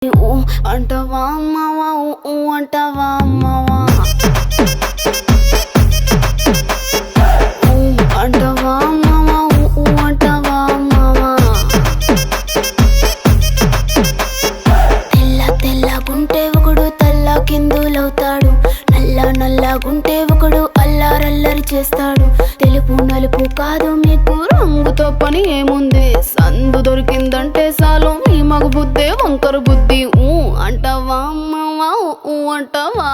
ఊ అంటావా అమ్మవా ఊ అంటావా అమ్మవా ఊ అంటావా అమ్మవా ఊ అంటావా అమ్మవా తెల్లగుంటే ఒకడు తల్ల కిందులవుతాడు, నల్లగుంటే ఒకడు అల్లారల్లరి చేస్తాడు. తెలుపు నలుపు కాదు మీకు రంగుతో పని ఏముంది, సందు దొరికిందంటే చాలు మీ మగ బుద్ధే వంకర బుద్ధి. ఊ అంటావా అమ్మవా ఊ అంటావా